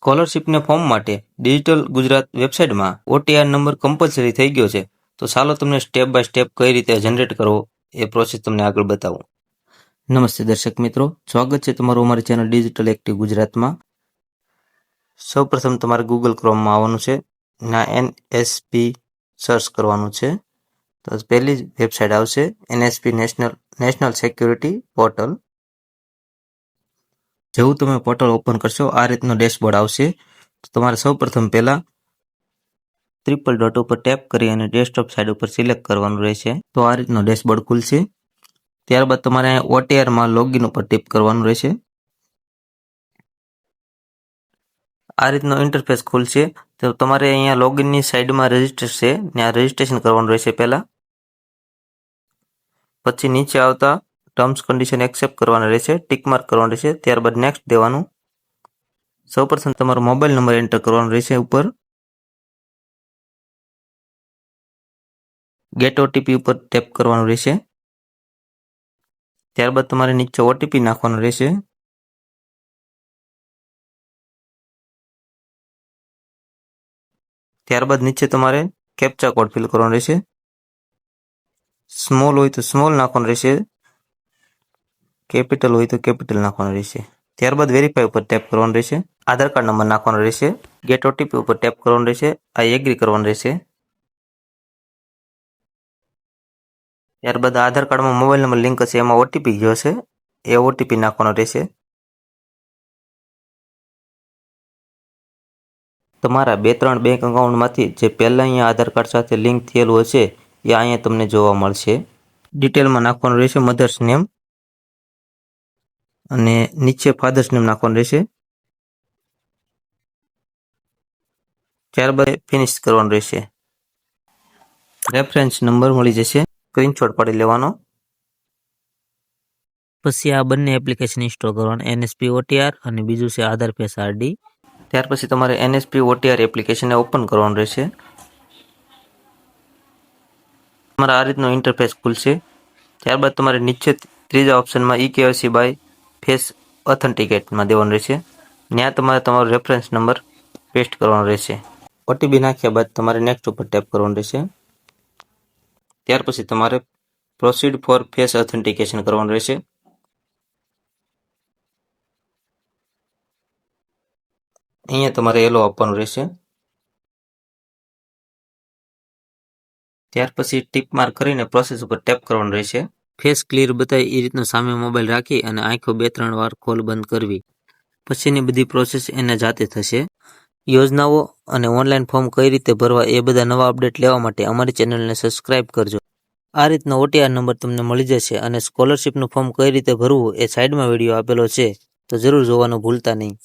સ્કોલરશિપના form માટે digital Gujarat વેબસાઇટમાં OTR number compulsory થઈ ગયો છે. તો ચાલો તમને સ્ટેપ બાય સ્ટેપ કઈ રીતે જનરેટ કરવો એ પ્રોસેસ તમને આગળ બતાવું. નમસ્તે દર્શક મિત્રો, સ્વાગત છે તમારું અમારી ચેનલ ડિજિટલ એક્ટિવ ગુજરાતમાં. સૌપ્રથમ તમારે ગૂગલ ક્રોમમાં આવવાનું છે. ના NSP સર્ચ કરવાનું છે. તો પહેલી જ વેબસાઇટ આવશે NSP નેશનલ સિક્યુરિટી પોર્ટલ. જેવું તમે પોર્ટલ ઓપન કરશો આ રીતનો ડેશબોર્ડ આવશે. તો તમારે સૌપ્રથમ પહેલા ટ્રિપલ ડોટ ઉપર ટેપ કરી અને ડેસ્કટોપ સાઇડ ઉપર સિલેક્ટ કરવાનું રહેશે. તો આ રીતનો ડેશબોર્ડ ખુલશે. ત્યારબાદ તમારે OTRમાં લોગિન ઉપર ટીપ કરવાનું રહેશે. આ રીતનો ઇન્ટરફેસ ખુલશે. તો તમારે અહીંયા લોગિનની સાઈડમાં રજિસ્ટર છે, ત્યાં રજિસ્ટ્રેશન કરવાનું રહેશે પહેલા. પછી નીચે આવતા ટર્મ્સ કન્ડિશન એક્સેપ્ટ કરવાના રહેશે, ટિક માર્ક કરવાનું રહેશે, ત્યારબાદ નેક્સ્ટ દેવાનું. સૌપ્રથમ તમારો મોબાઈલ નંબર એન્ટર કરવાનો રહેશે ઉપર. ગેટ OTP ઉપર ટેપ કરવાનું રહેશે. ત્યારબાદ તમારે નીચે OTP નાખવાનો રહેશે. ત્યારબાદ નીચે તમારે કેપ્ચા કોડ ફિલ કરવાનો રહેશે. સ્મોલ હોય તો સ્મોલ નાખવાનું રહેશે, કેપિટલ હોય તો કેપિટલ નાખવાનું રહેશે. ત્યારબાદ વેરીફાઈ ઉપર ટેપ કરવાનું રહેશે. આધાર કાર્ડ નંબર નાખવાનો રહેશે. ગેટ OTP ઉપર ટેપ કરવાનું રહેશે. આ એગ્રી કરવાનું રહેશે. ત્યારબાદ આધાર કાર્ડમાં મોબાઈલ નંબર લિંક હશે, એમાં OTP ગયો છે, એ OTP નાખવાનો રહેશે. તમારા 2-3 બેંક એકાઉન્ટમાંથી જે પહેલાં અહીંયા આધાર કાર્ડ સાથે લિંક થયેલું હશે એ અહીંયા તમને જોવા મળશે. ડિટેલમાં નાખવાનું રહેશે મધર્સ નેમ અને નીચે ફાધર્સ નેમ નાખવાનું રહેશે. ત્યારબાદ ફિનિશ કરવાનું રહેશે. રેફરન્સ નંબર મળી જશે, સ્ક્રીનશોટ પાડી લેવાનો. પછી આ બંને એપ્લિકેશન ઇન્સ્ટોલ કરવાનું, NSP OTR અને બીજું છે આધાર પેસ RD. ત્યાર પછી તમારે NSP OTR એપ્લિકેશનને ઓપન કરવાનું રહેશે. તમારા આ રીતનો ઇન્ટરફેસ ખુલશે. ત્યારબાદ તમારે નીચે ત્રીજા ઓપ્શનમાં eKYC બાય ફેસ ઓથેન્ટિકેટમાં દેવાનું રહેશે. ત્યાં તમારે તમારો રેફરન્સ નંબર પેસ્ટ કરવાનો રહેશે. OTP નાખ્યા બાદ તમારે નેક્સ્ટ ઉપર ટેપ કરવાનું રહેશે. ત્યાર પછી તમારે પ્રોસીડ ફોર ફેસ ઓથેન્ટિકેશન કરવાનું રહેશે. અહીંયા તમારે એલો આપવાનું રહેશે. ત્યાર પછી ટીક માર્ક કરીને પ્રોસેસ ઉપર ટેપ કરવાનું રહેશે. ફેસ ક્લિયર બતાવી એ રીતનો સામે મોબાઈલ રાખી અને આંખો 2-3 વાર ખોલ બંધ કરવી. પછીની બધી પ્રોસેસ એના જાતે થશે. યોજનાઓ અને ઓનલાઈન ફોર્મ કઈ રીતે ભરવા એ બધા નવા અપડેટ લેવા માટે અમારી ચેનલને સબસ્ક્રાઇબ કરજો. આ રીતનો OTR નંબર તમને મળી જશે અને સ્કોલરશિપનું ફોર્મ કઈ રીતે ભરવું એ સાઈડમાં વિડીયો આપેલો છે, તો જરૂર જોવાનું ભૂલતા નહીં.